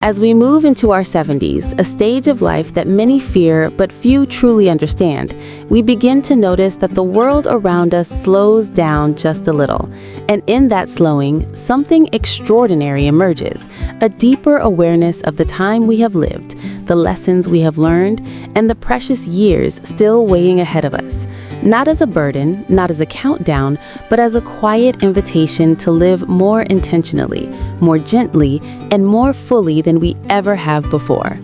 As we move into our 70s, a stage of life that many fear but few truly understand, we begin to notice that the world around us slows down just a little. And in that slowing, something extraordinary emerges, a deeper awareness of the time we have lived, the lessons we have learned, and the precious years still waiting ahead of us. Not as a burden, not as a countdown, but as a quiet invitation to live more intentionally, more gently, and more fully than we ever have before.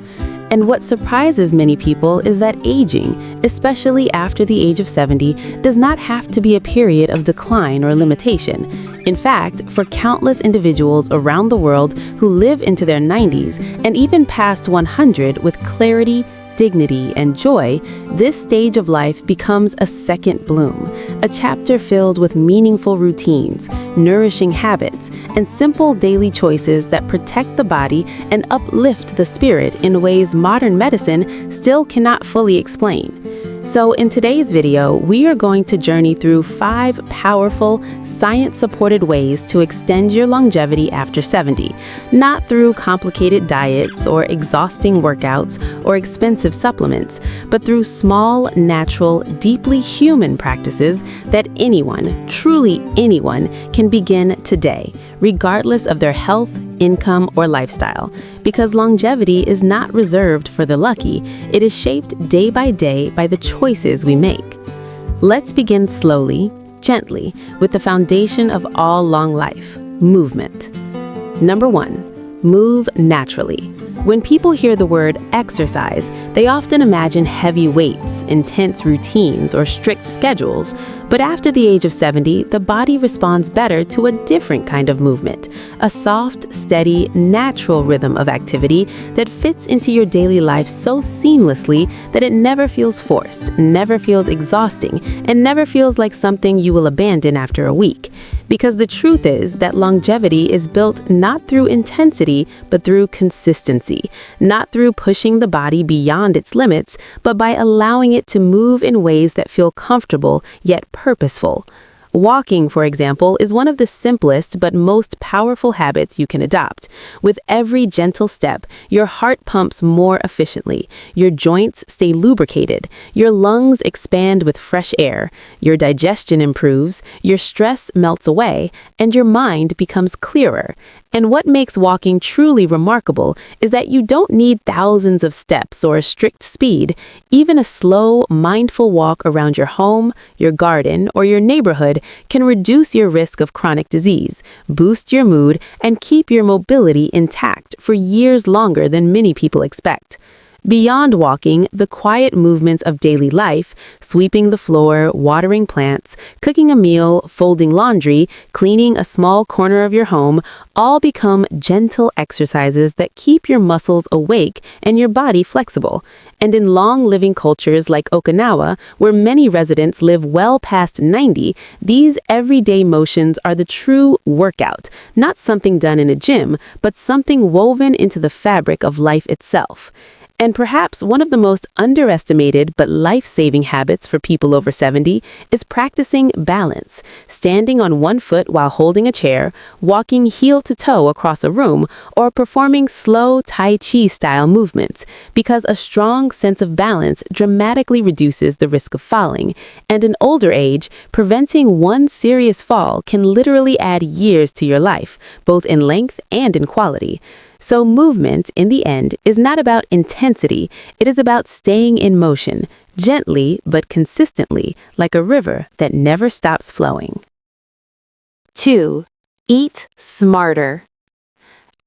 And what surprises many people is that aging, especially after the age of 70, does not have to be a period of decline or limitation. In fact, for countless individuals around the world who live into their 90s and even past 100 with clarity, dignity, and joy, this stage of life becomes a second bloom, a chapter filled with meaningful routines, nourishing habits, and simple daily choices that protect the body and uplift the spirit in ways modern medicine still cannot fully explain. So in today's video, we are going to journey through 5 powerful, science-supported ways to extend your longevity after 70, not through complicated diets or exhausting workouts or expensive supplements, but through small, natural, deeply human practices that anyone, truly anyone, can begin today, regardless of their health, income, or lifestyle. Because longevity is not reserved for the lucky, it is shaped day by day by the choices we make. Let's begin slowly, gently, with the foundation of all long life, movement. Number 1, move naturally. When people hear the word exercise, they often imagine heavy weights, intense routines, or strict schedules. But after the age of 70, the body responds better to a different kind of movement, a soft, steady, natural rhythm of activity that fits into your daily life so seamlessly that it never feels forced, never feels exhausting, and never feels like something you will abandon after a week. Because the truth is that longevity is built not through intensity, but through consistency, not through pushing the body beyond its limits, but by allowing it to move in ways that feel comfortable yet purposeful. Walking, for example, is one of the simplest but most powerful habits you can adopt. With every gentle step, your heart pumps more efficiently, your joints stay lubricated, your lungs expand with fresh air, your digestion improves, your stress melts away, and your mind becomes clearer. And what makes walking truly remarkable is that you don't need thousands of steps or a strict speed. Even a slow, mindful walk around your home, your garden, or your neighborhood can reduce your risk of chronic disease, boost your mood, and keep your mobility intact for years longer than many people expect. Beyond walking, the quiet movements of daily life, sweeping the floor, watering plants, cooking a meal, folding laundry, cleaning a small corner of your home, all become gentle exercises that keep your muscles awake and your body flexible. And in long-living cultures like Okinawa, where many residents live well past 90, these everyday motions are the true workout, not something done in a gym, but something woven into the fabric of life itself. And perhaps one of the most underestimated but life-saving habits for people over 70 is practicing balance, standing on one foot while holding a chair, walking heel to toe across a room, or performing slow Tai Chi-style movements, because a strong sense of balance dramatically reduces the risk of falling. And in older age, preventing one serious fall can literally add years to your life, both in length and in quality. So movement, in the end, is not about intensity. It is about staying in motion, gently but consistently, like a river that never stops flowing. 2. Eat smarter.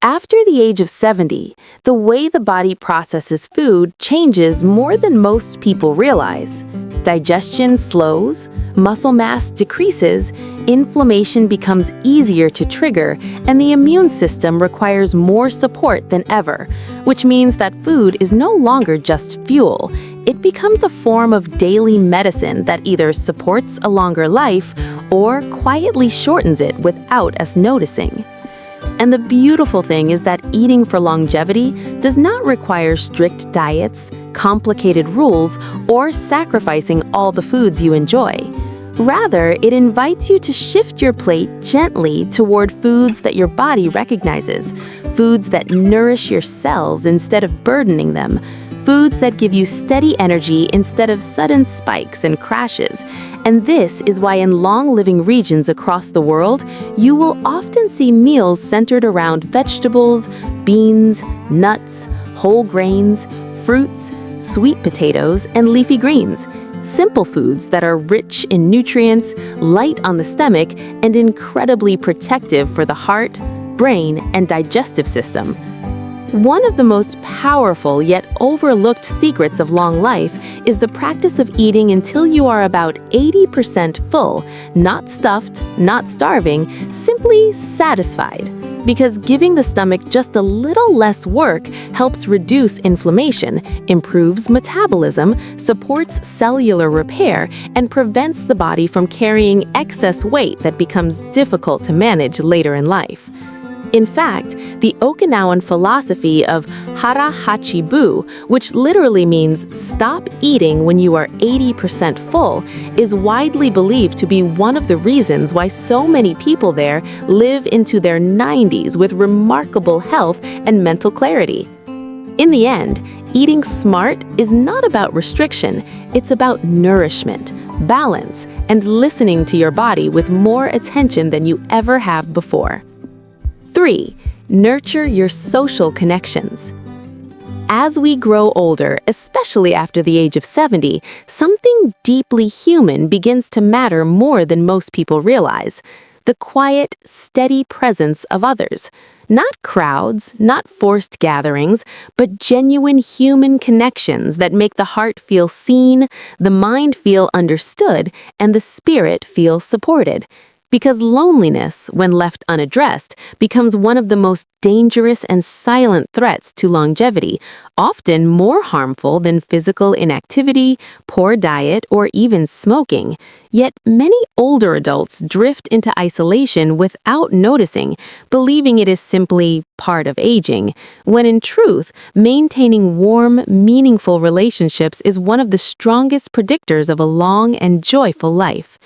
After the age of 70, the way the body processes food changes more than most people realize. Digestion slows, muscle mass decreases, inflammation becomes easier to trigger, and the immune system requires more support than ever, which means that food is no longer just fuel. It becomes a form of daily medicine that either supports a longer life or quietly shortens it without us noticing. And the beautiful thing is that eating for longevity does not require strict diets, complicated rules, or sacrificing all the foods you enjoy. Rather, it invites you to shift your plate gently toward foods that your body recognizes, foods that nourish your cells instead of burdening them, foods that give you steady energy instead of sudden spikes and crashes. And this is why in long-living regions across the world, you will often see meals centered around vegetables, beans, nuts, whole grains, fruits, sweet potatoes, and leafy greens. Simple foods that are rich in nutrients, light on the stomach, and incredibly protective for the heart, brain, and digestive system. One of the most powerful yet overlooked secrets of long life is the practice of eating until you are about 80% full, not stuffed, not starving, simply satisfied. Because giving the stomach just a little less work helps reduce inflammation, improves metabolism, supports cellular repair, and prevents the body from carrying excess weight that becomes difficult to manage later in life. In fact, the Okinawan philosophy of hara hachi bu, which literally means stop eating when you are 80% full, is widely believed to be one of the reasons why so many people there live into their 90s with remarkable health and mental clarity. In the end, eating smart is not about restriction, it's about nourishment, balance, and listening to your body with more attention than you ever have before. 3. Nurture your social connections. As we grow older, especially after the age of 70, something deeply human begins to matter more than most people realize: the quiet, steady presence of others. Not crowds, not forced gatherings, but genuine human connections that make the heart feel seen, the mind feel understood, and the spirit feel supported. Because loneliness, when left unaddressed, becomes one of the most dangerous and silent threats to longevity, often more harmful than physical inactivity, poor diet, or even smoking. Yet many older adults drift into isolation without noticing, believing it is simply part of aging, when in truth, maintaining warm, meaningful relationships is one of the strongest predictors of a long and joyful life.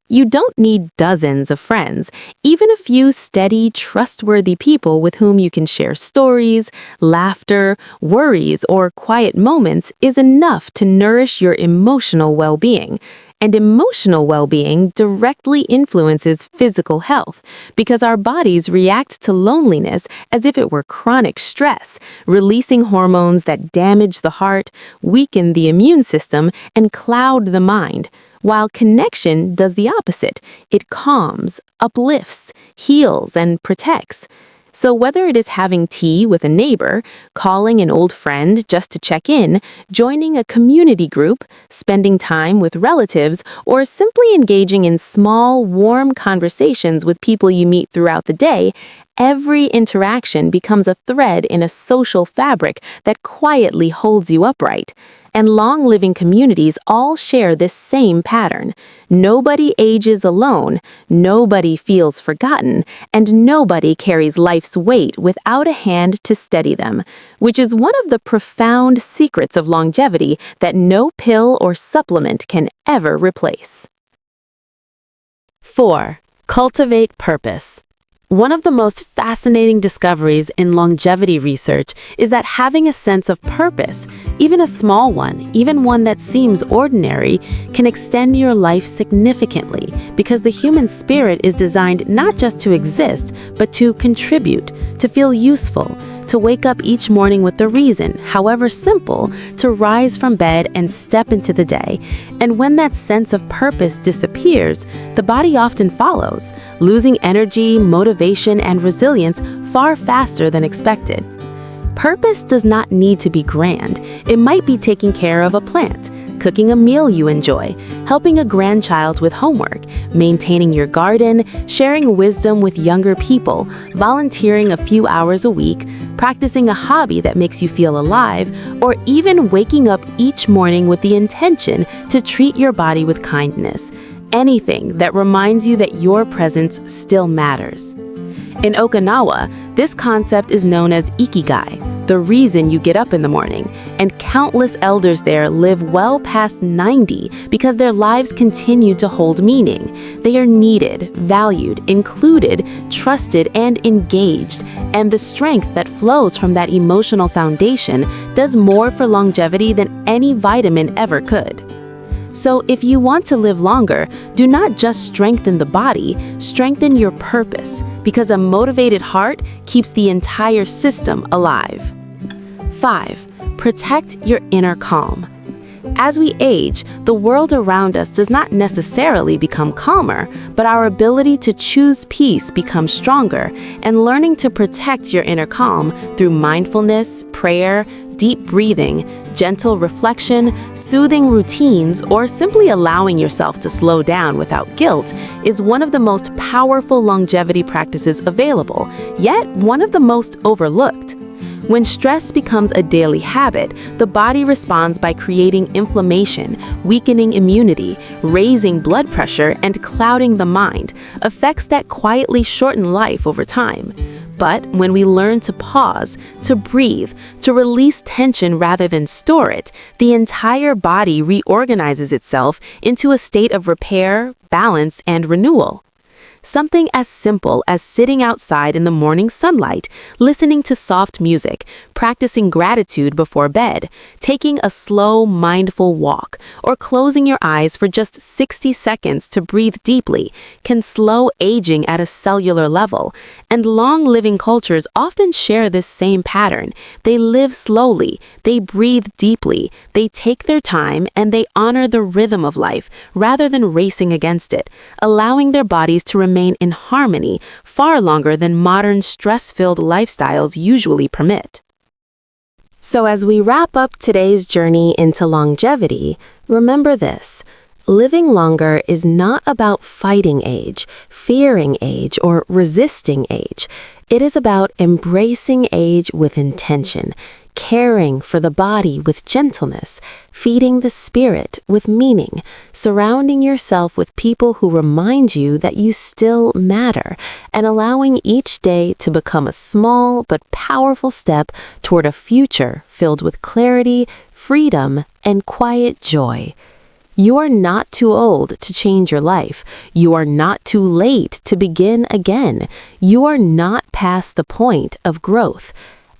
You don't need dozens of friends. Even a few steady, trustworthy people with whom you can share stories, laughter, worries, or quiet moments is enough to nourish your emotional well-being. And emotional well-being directly influences physical health because our bodies react to loneliness as if it were chronic stress, releasing hormones that damage the heart, weaken the immune system, and cloud the mind. While connection does the opposite. It calms, uplifts, heals, and protects. So whether it is having tea with a neighbor, calling an old friend just to check in, joining a community group, spending time with relatives, or simply engaging in small, warm conversations with people you meet throughout the day, every interaction becomes a thread in a social fabric that quietly holds you upright. And long-living communities all share this same pattern. Nobody ages alone, nobody feels forgotten, and nobody carries life's weight without a hand to steady them, which is one of the profound secrets of longevity that no pill or supplement can ever replace. 4. Cultivate purpose. One of the most fascinating discoveries in longevity research is that having a sense of purpose, even a small one, even one that seems ordinary, can extend your life significantly because the human spirit is designed not just to exist, but to contribute, to feel useful, to wake up each morning with the reason, however simple, to rise from bed and step into the day. And when that sense of purpose disappears, the body often follows, losing energy, motivation, and resilience far faster than expected. Purpose does not need to be grand. It might be taking care of a plant, cooking a meal you enjoy, helping a grandchild with homework, maintaining your garden, sharing wisdom with younger people, volunteering a few hours a week, practicing a hobby that makes you feel alive, or even waking up each morning with the intention to treat your body with kindness. Anything that reminds you that your presence still matters. In Okinawa, this concept is known as ikigai, the reason you get up in the morning, and countless elders there live well past 90 because their lives continue to hold meaning. They are needed, valued, included, trusted, and engaged, and the strength that flows from that emotional foundation does more for longevity than any vitamin ever could. So if you want to live longer, do not just strengthen the body, strengthen your purpose, because a motivated heart keeps the entire system alive. 5. Protect your inner calm. As we age, the world around us does not necessarily become calmer, but our ability to choose peace becomes stronger, and learning to protect your inner calm through mindfulness, prayer, deep breathing, gentle reflection, soothing routines, or simply allowing yourself to slow down without guilt is one of the most powerful longevity practices available, yet one of the most overlooked. When stress becomes a daily habit, the body responds by creating inflammation, weakening immunity, raising blood pressure, and clouding the mind, effects that quietly shorten life over time. But when we learn to pause, to breathe, to release tension rather than store it, the entire body reorganizes itself into a state of repair, balance, and renewal. Something as simple as sitting outside in the morning sunlight, listening to soft music, practicing gratitude before bed, taking a slow, mindful walk, or closing your eyes for just 60 seconds to breathe deeply can slow aging at a cellular level. And long-living cultures often share this same pattern. They live slowly, they breathe deeply, they take their time, and they honor the rhythm of life rather than racing against it, allowing their bodies to remain in harmony far longer than modern stress-filled lifestyles usually permit. So as we wrap up today's journey into longevity, remember this: living longer is not about fighting age, fearing age, or resisting age. It is about embracing age with intention, caring for the body with gentleness, feeding the spirit with meaning, surrounding yourself with people who remind you that you still matter, and allowing each day to become a small but powerful step toward a future filled with clarity, freedom, and quiet joy. You are not too old to change your life. You are not too late to begin again. You are not past the point of growth.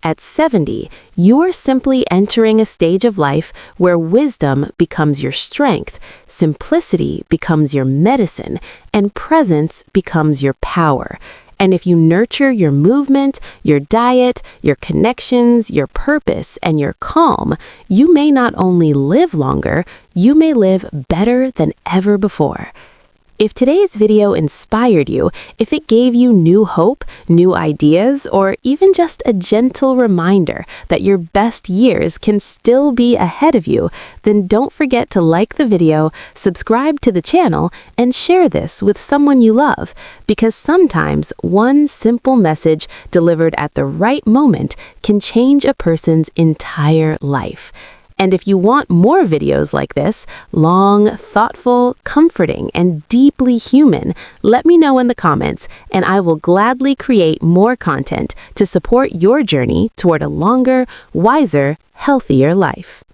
At 70, you are simply entering a stage of life where wisdom becomes your strength, simplicity becomes your medicine, and presence becomes your power. And if you nurture your movement, your diet, your connections, your purpose, and your calm, you may not only live longer, you may live better than ever before. If today's video inspired you, if it gave you new hope, new ideas, or even just a gentle reminder that your best years can still be ahead of you, then don't forget to like the video, subscribe to the channel, and share this with someone you love, because sometimes one simple message delivered at the right moment can change a person's entire life. And if you want more videos like this, long, thoughtful, comforting, and deeply human, let me know in the comments, and I will gladly create more content to support your journey toward a longer, wiser, healthier life.